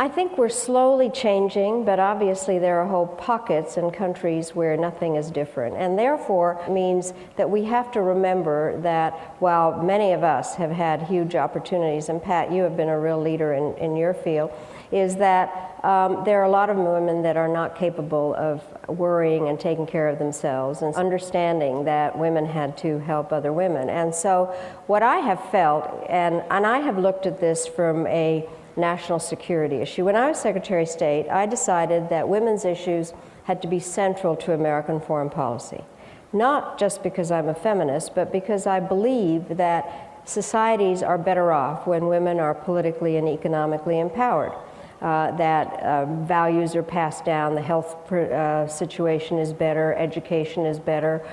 I think we're slowly changing, but obviously there are whole pockets in countries where nothing is different. And therefore means that we have to remember that while many of us have had huge opportunities, and Pat, you have been a real leader in your field, is that there are a lot of women that are not capable of worrying and taking care of themselves and understanding that women had to help other women. And so what I have felt, and I have looked at this from a national security issue. When I was Secretary of State, I decided that women's issues had to be central to American foreign policy. Not just because I'm a feminist, but because I believe that societies are better off when women are politically and economically empowered. That values are passed down, the health situation is better, education is better,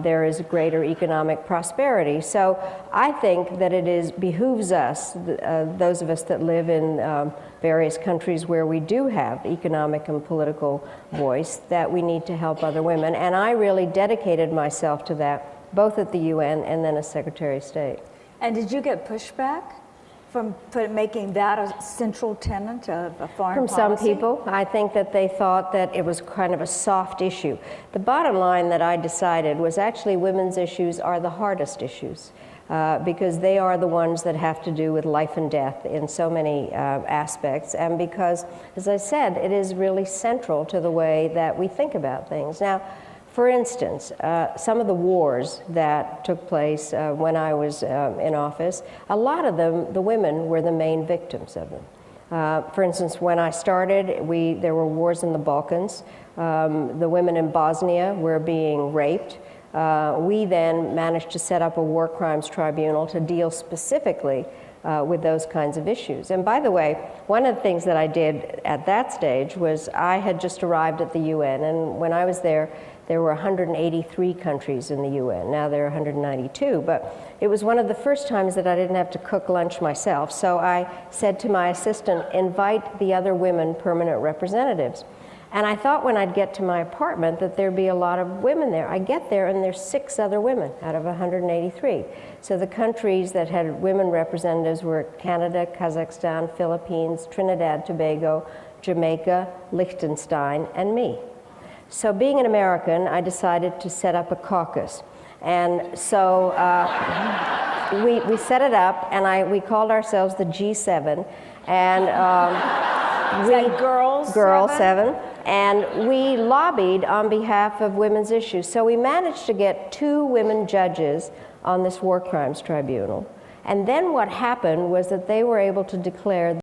there is greater economic prosperity. So I think that it behooves us, those of us that live in various countries where we do have economic and political voice, that we need to help other women. And I really dedicated myself to that, both at the UN and then as Secretary of State. And did you get pushback from making that a central tenet of a foreign policy? From some people. I think that they thought that it was kind of a soft issue. The bottom line that I decided was actually women's issues are the hardest issues because they are the ones that have to do with life and death in so many aspects, and because, as I said, it is really central to the way that we think about things. Now, for instance, some of the wars that took place when I was in office, a lot of them, the women were the main victims of them. For instance, when I started, there were wars in the Balkans. The women in Bosnia were being raped. We then managed to set up a war crimes tribunal to deal specifically with those kinds of issues. And by the way, one of the things that I did at that stage was I had just arrived at the UN, and when I was there were 183 countries in the UN. Now there are 192, but it was one of the first times that I didn't have to cook lunch myself. So I said to my assistant, invite the other women permanent representatives. And I thought when I'd get to my apartment that there'd be a lot of women there. I get there and there's 6 other women out of 183. So the countries that had women representatives were Canada, Kazakhstan, Philippines, Trinidad, Tobago, Jamaica, Liechtenstein, and me. So being an American, I decided to set up a caucus. And so we set it up, and we called ourselves the G7. And Girls 7. And we lobbied on behalf of women's issues. So we managed to get 2 women judges on this war crimes tribunal. And then what happened was that they were able to declare